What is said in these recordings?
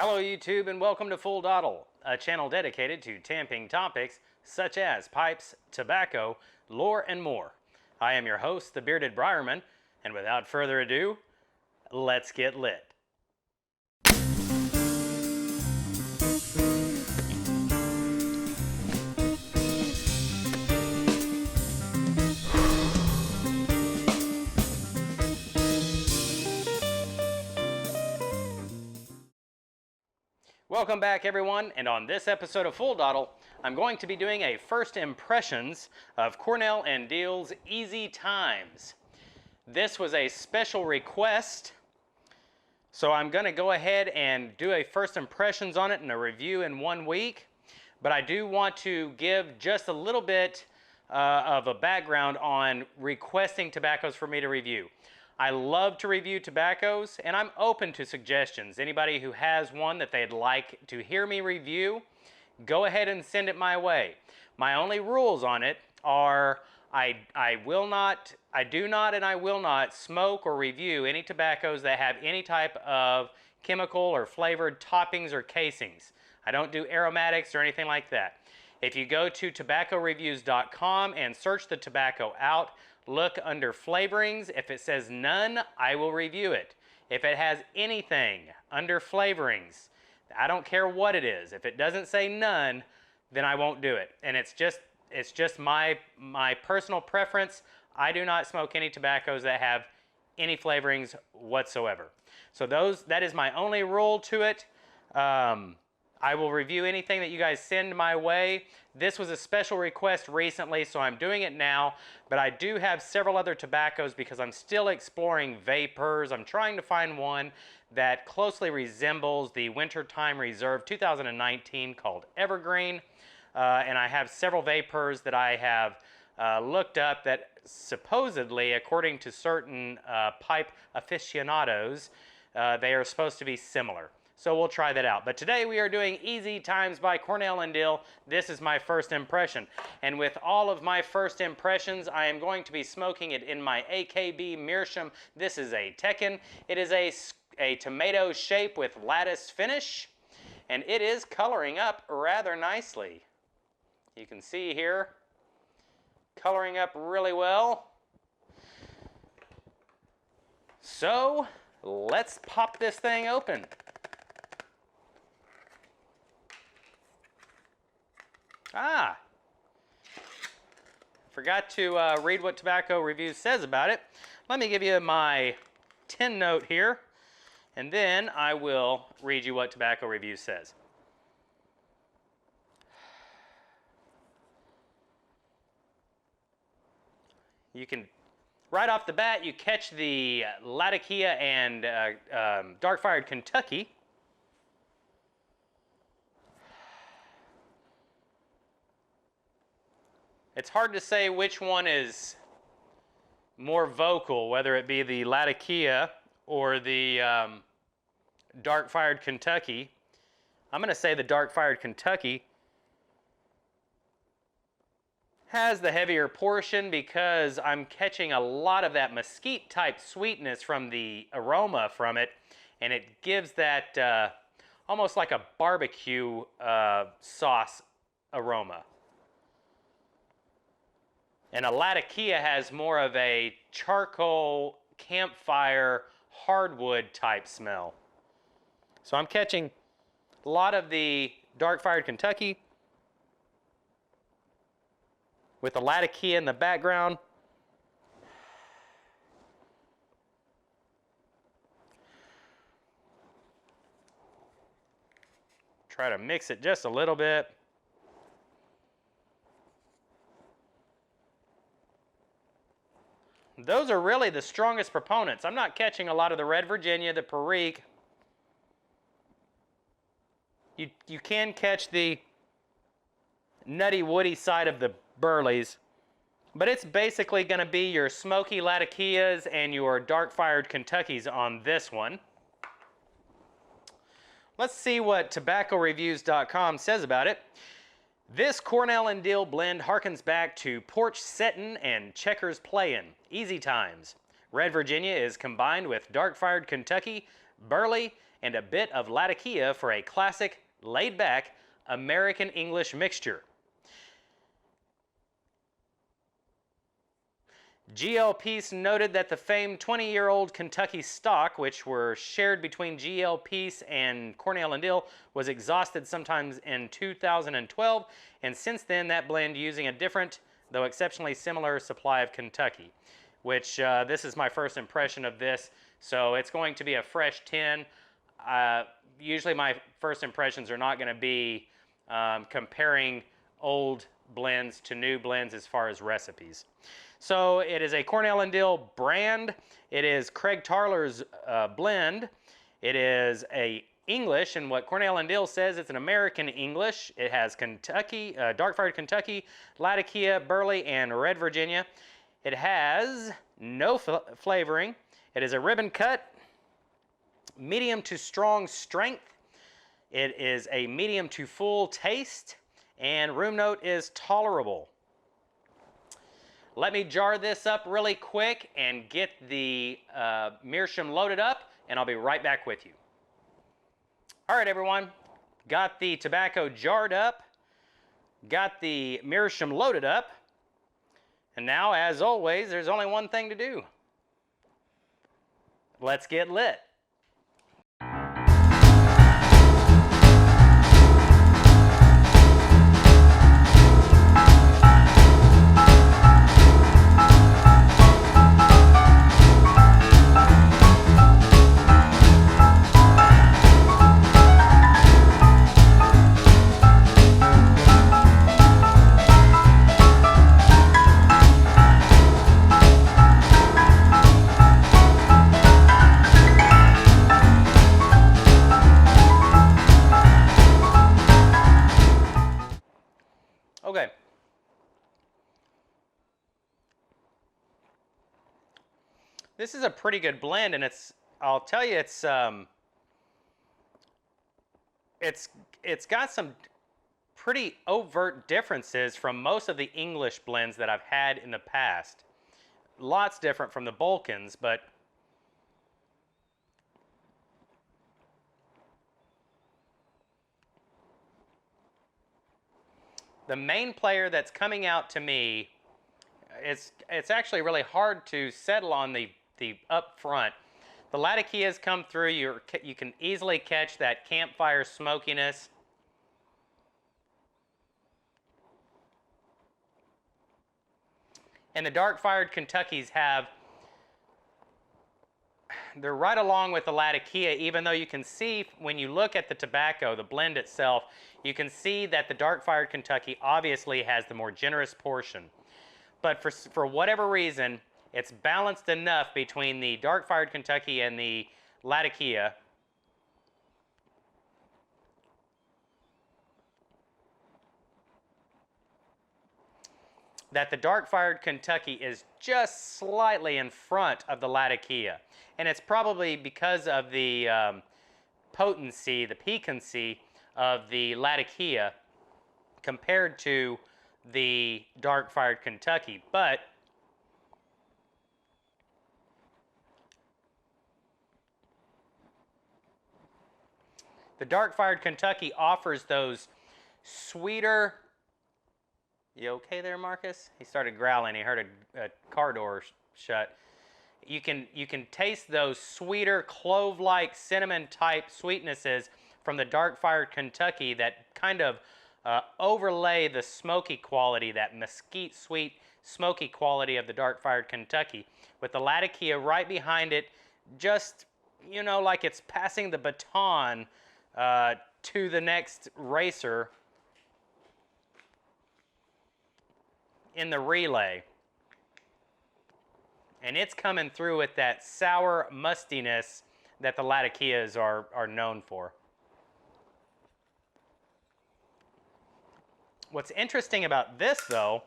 Hello YouTube and welcome to Full Dottle, a channel dedicated to tamping topics such as pipes, tobacco, lore, and more. I am your host, the Bearded Briarman, and without further ado, let's get lit. Welcome back everyone, and on this episode of Full Dottle, I'm going to be doing a first impressions of Cornell Diehl's Easy Times. This was a special request, so I'm going to go ahead and do a first impressions on it and a review in 1 week. But I do want to give just a little bit of a background on requesting tobaccos for me to review. I love to review tobaccos, and I'm open to suggestions. Anybody who has one that they'd like to hear me review, go ahead and send it my way. My only rules on it are I do not and I will not smoke or review any tobaccos that have any type of chemical or flavored toppings or casings. I don't do aromatics or anything like that. If you go to tobaccoreviews.com and search the tobacco out, look under flavorings. If it says none, I will review it. If it has anything under flavorings, I don't care what it is. If it doesn't say none, then I won't do it. And it's just my personal preference. I do not smoke any tobaccos that have any flavorings whatsoever. So that is my only rule to it. I will review anything that you guys send my way. This was a special request recently, so I'm doing it now, but I do have several other tobaccos because I'm still exploring vapors. I'm trying to find one that closely resembles the Wintertime Reserve 2019 called Evergreen, and I have several vapors that I have looked up that supposedly, according to certain pipe aficionados, they are supposed to be similar. So we'll try that out. But today we are doing Easy Times by Cornell Diehl. This is my first impression. And with all of my first impressions, I am going to be smoking it in my AKB Meerschaum. This is a Tekken. It is a tomato shape with lattice finish. And it is coloring up rather nicely. You can see here, coloring up really well. So let's pop this thing open. Forgot to read what Tobacco Reviews says about it. Let me give you my 10 note here, and then I will read you what Tobacco Reviews says. You can, right off the bat, you catch the Latakia and Dark-Fired Kentucky. It's hard to say which one is more vocal, whether it be the Latakia or the Dark-Fired Kentucky. I'm going to say the Dark-Fired Kentucky has the heavier portion because I'm catching a lot of that mesquite-type sweetness from the aroma from it, and it gives that almost like a barbecue sauce aroma. And a Latakia has more of a charcoal, campfire, hardwood type smell. So I'm catching a lot of the Dark-Fired Kentucky with the Latakia in the background. Try to mix it just a little bit. Those are really the strongest proponents. I'm not catching a lot of the Red Virginia, the Perique. You can catch the nutty, woody side of the Burleys, but it's basically going to be your smoky Latakias and your Dark-Fired Kentuckys on this one. Let's see what tobaccoreviews.com says about it. This Cornell Diehl blend harkens back to porch settin' and checkers playin', easy times. Red Virginia is combined with Dark-Fired Kentucky, Burley, and a bit of Latakia for a classic, laid-back American English mixture. G.L. Peace noted that the famed 20-year-old Kentucky stock, which were shared between G.L. Peace and Cornell Diehl, was exhausted sometimes in 2012, and since then that blend using a different, though exceptionally similar, supply of Kentucky, which this is my first impression of this, so it's going to be a fresh 10. Usually my first impressions are not going to be comparing old blends to new blends as far as recipes. So it is a Cornell Diehl brand. It is Craig Tarler's blend. It is a English, and what Cornell Diehl says, it's an American English. It has Kentucky, dark-fired Kentucky, Latakia, Burley, and Red Virginia. It has no flavoring. It is a ribbon cut, medium to strong strength. It is a medium to full taste, and room note is tolerable. Let me jar this up really quick and get the meerschaum loaded up, and I'll be right back with you. All right, everyone. Got the tobacco jarred up, got the meerschaum loaded up, and now, as always, there's only one thing to do. Let's get lit. Okay. This is a pretty good blend, and I'll tell you, it's got some pretty overt differences from most of the English blends that I've had in the past. Lots different from the Balkans, but the main player that's coming out to me, it's actually really hard to settle on the up front. The Latakias come through. You can easily catch that campfire smokiness. And the dark-fired Kentuckys they're right along with the Latakia, even though you can see when you look at the tobacco, the blend itself, you can see that the dark-fired Kentucky obviously has the more generous portion. But for whatever reason, it's balanced enough between the dark-fired Kentucky and the Latakia that the dark-fired Kentucky is just slightly in front of the Latakia. And it's probably because of the potency, the piquancy of the Latakia compared to the dark-fired Kentucky. But the dark-fired Kentucky offers those sweeter... You okay there, Marcus? He started growling. He heard a car door shut. You can taste those sweeter, clove-like, cinnamon-type sweetnesses from the dark-fired Kentucky that kind of overlay the smoky quality, that mesquite sweet smoky quality of the dark-fired Kentucky, with the Latakia right behind it, just, you know, like it's passing the baton to the next racer in the relay. And it's coming through with that sour mustiness that the Latakias are known for. What's interesting about this, though,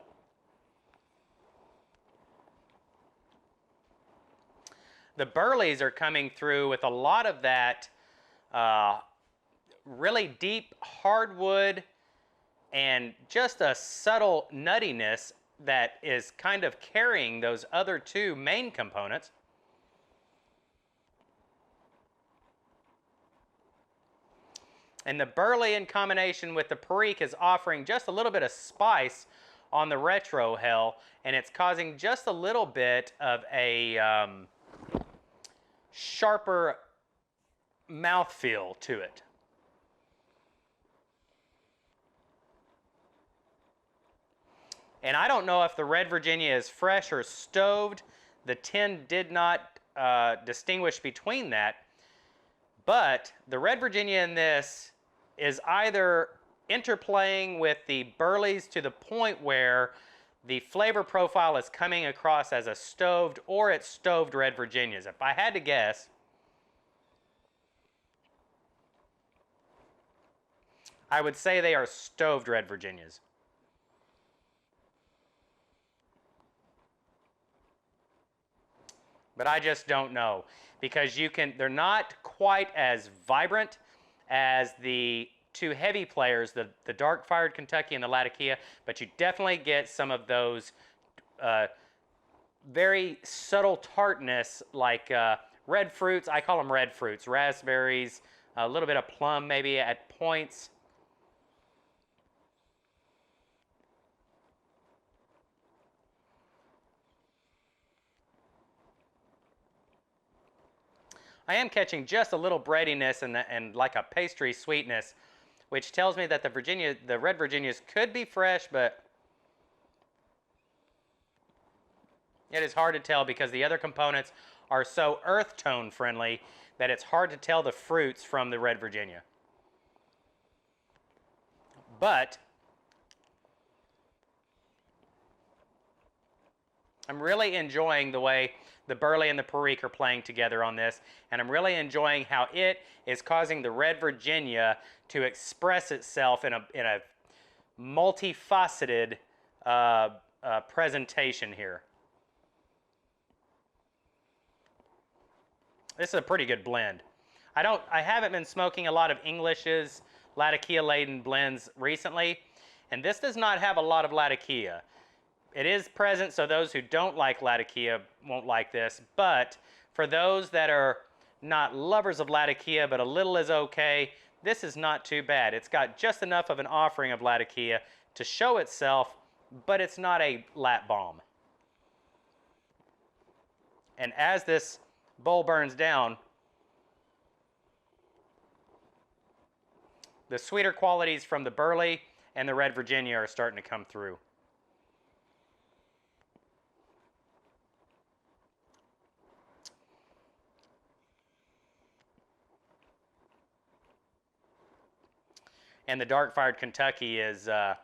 the Burleys are coming through with a lot of that really deep hardwood and just a subtle nuttiness that is kind of carrying those other two main components. And the burley in combination with the perique is offering just a little bit of spice on the retrohale, and it's causing just a little bit of a sharper mouthfeel to it. And I don't know if the Red Virginia is fresh or stoved. The tin did not distinguish between that. But the Red Virginia in this is either interplaying with the burleys to the point where the flavor profile is coming across as a stoved, or it's stoved Red Virginias. If I had to guess, I would say they are stoved Red Virginias. But I just don't know, because they're not quite as vibrant as the two heavy players, the dark fired Kentucky and the Latakia, but you definitely get some of those very subtle tartness, like red fruits. I call them red fruits, raspberries, a little bit of plum maybe at points. I am catching just a little breadiness and like a pastry sweetness, which tells me that the Red Virginias could be fresh, but it is hard to tell because the other components are so earth tone friendly that it's hard to tell the fruits from the Red Virginia. But I'm really enjoying the way the burley and the perique are playing together on this, and I'm really enjoying how it is causing the Red Virginia to express itself in a multifaceted presentation here. This is a pretty good blend. I haven't been smoking a lot of English's Latakia laden blends recently, and this does not have a lot of Latakia. It is present, so those who don't like Latakia won't like this, but for those that are not lovers of Latakia, but a little is okay, this is not too bad. It's got just enough of an offering of Latakia to show itself, but it's not a lat bomb. And as this bowl burns down, the sweeter qualities from the burley and the Red Virginia are starting to come through. And the dark fired Kentucky is the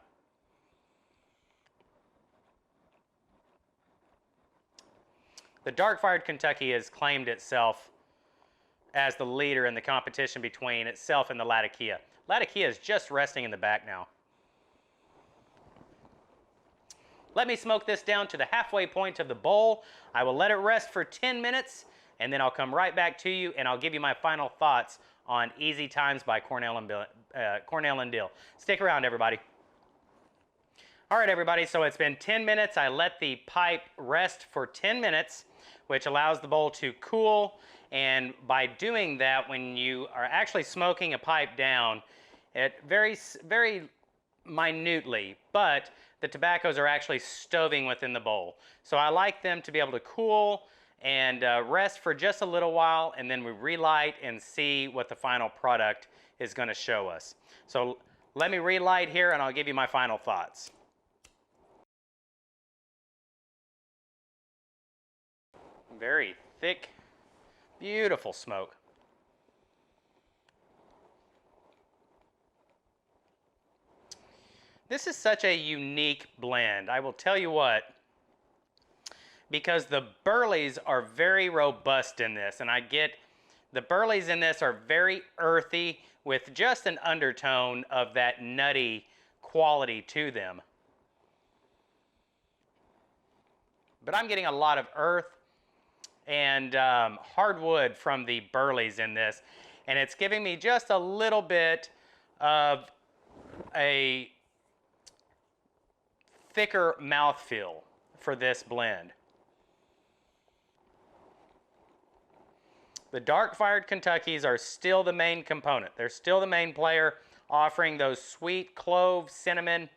dark fired Kentucky has claimed itself as the leader in the competition between itself and the Latakia. Latakia is just resting in the back now. Let me smoke this down to the halfway point of the bowl. I will let it rest for 10 minutes, and then I'll come right back to you, and I'll give you my final thoughts on Easy Times by Cornell and Diehl. Stick around, everybody. All right, everybody, so it's been 10 minutes. I let the pipe rest for 10 minutes, which allows the bowl to cool. And by doing that, when you are actually smoking a pipe down, it varies very minutely, but the tobaccos are actually stoving within the bowl. So I like them to be able to cool and rest for just a little while, and then we relight and see what the final product is going to show us. So let me relight here, and I'll give you my final thoughts. Very thick, beautiful smoke. This is such a unique blend. I will tell you what, because the burleys are very robust in this, and I get the burleys in this are very earthy with just an undertone of that nutty quality to them. But I'm getting a lot of earth and hardwood from the burleys in this, and it's giving me just a little bit of a thicker mouthfeel for this blend. The dark-fired Kentuckys are still the main component. They're still the main player, offering those sweet clove, cinnamon,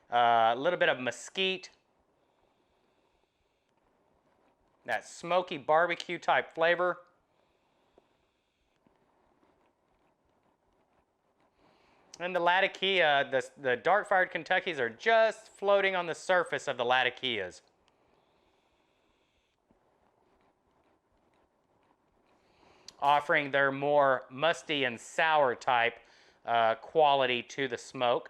a little bit of mesquite, that smoky barbecue type flavor. And the Latakia, the dark-fired Kentuckys are just floating on the surface of the Latakias. Offering their more musty and sour type quality to the smoke.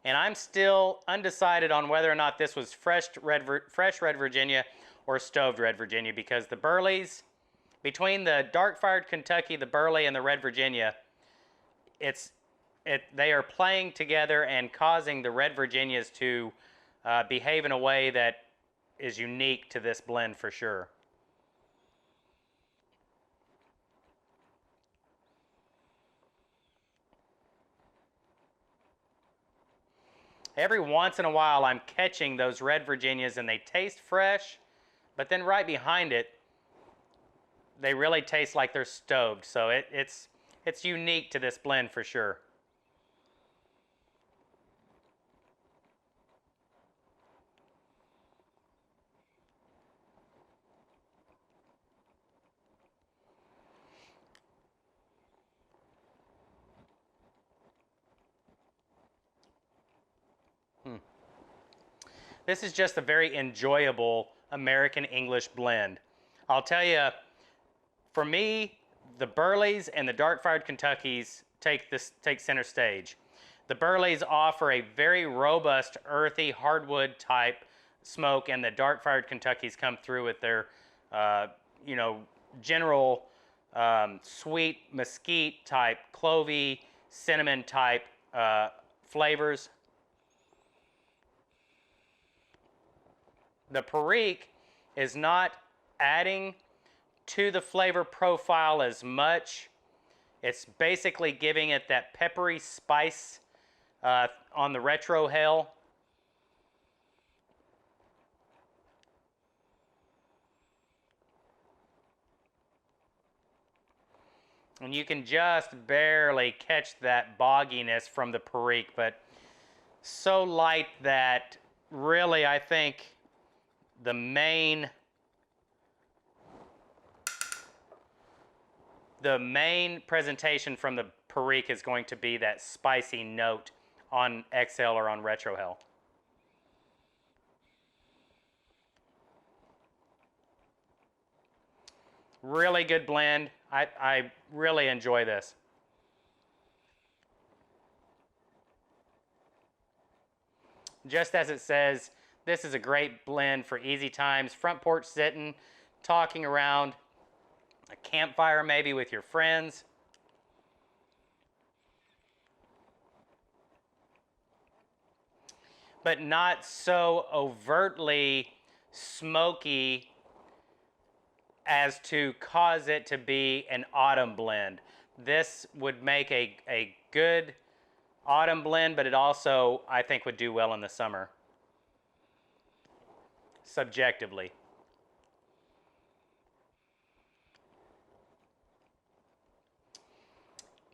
And I'm still undecided on whether or not this was fresh red Virginia or stoved red Virginia, because the Burleys, between the dark-fired Kentucky, the Burley, and the red Virginia, they are playing together and causing the red Virginias to behave in a way that is unique to this blend for sure. Every once in a while I'm catching those red Virginias and they taste fresh, but then right behind it, they really taste like they're stoved. So it's unique to this blend for sure. This is just a very enjoyable American English blend. I'll tell you, for me, the Burleys and the dark-fired Kentuckys take center stage. The Burleys offer a very robust, earthy, hardwood type smoke, and the dark-fired Kentuckys come through with their, general sweet mesquite type, clovey, cinnamon type flavors. The Perique is not adding to the flavor profile as much. It's basically giving it that peppery spice on the retrohale. And you can just barely catch that bogginess from the Perique, but so light that really I think the main presentation from the Perique is going to be that spicy note on exhale or on retrohale. Really good blend. I really enjoy this. Just as it says, this is a great blend for easy times, front porch sitting, talking around a campfire maybe with your friends. But not so overtly smoky as to cause it to be an autumn blend. This would make a good autumn blend, but it also, I think, would do well in the summer. Subjectively.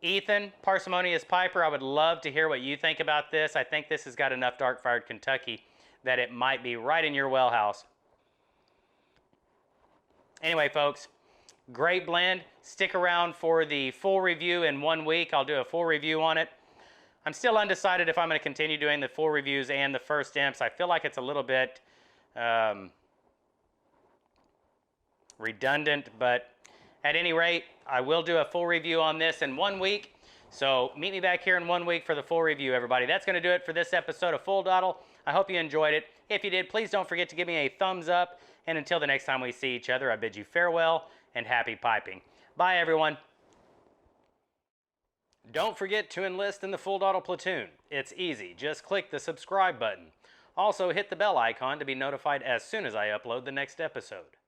Ethan, Parsimonious Piper, I would love to hear what you think about this. I think this has got enough dark-fired Kentucky that it might be right in your wellhouse. Anyway, folks, great blend. Stick around for the full review in 1 week. I'll do a full review on it. I'm still undecided if I'm going to continue doing the full reviews and the first imps. I feel like it's a little bit redundant, but at any rate, I will do a full review on this in 1 week. So meet me back here in 1 week for the full review, everybody. That's going to do it for this episode of Full Dottle. I hope you enjoyed it. If you did, please don't forget to give me a thumbs up. And until the next time we see each other, I bid you farewell and happy piping. Bye, everyone. Don't forget to enlist in the Full Dottle platoon. It's easy. Just click the subscribe button. Also, hit the bell icon to be notified as soon as I upload the next episode.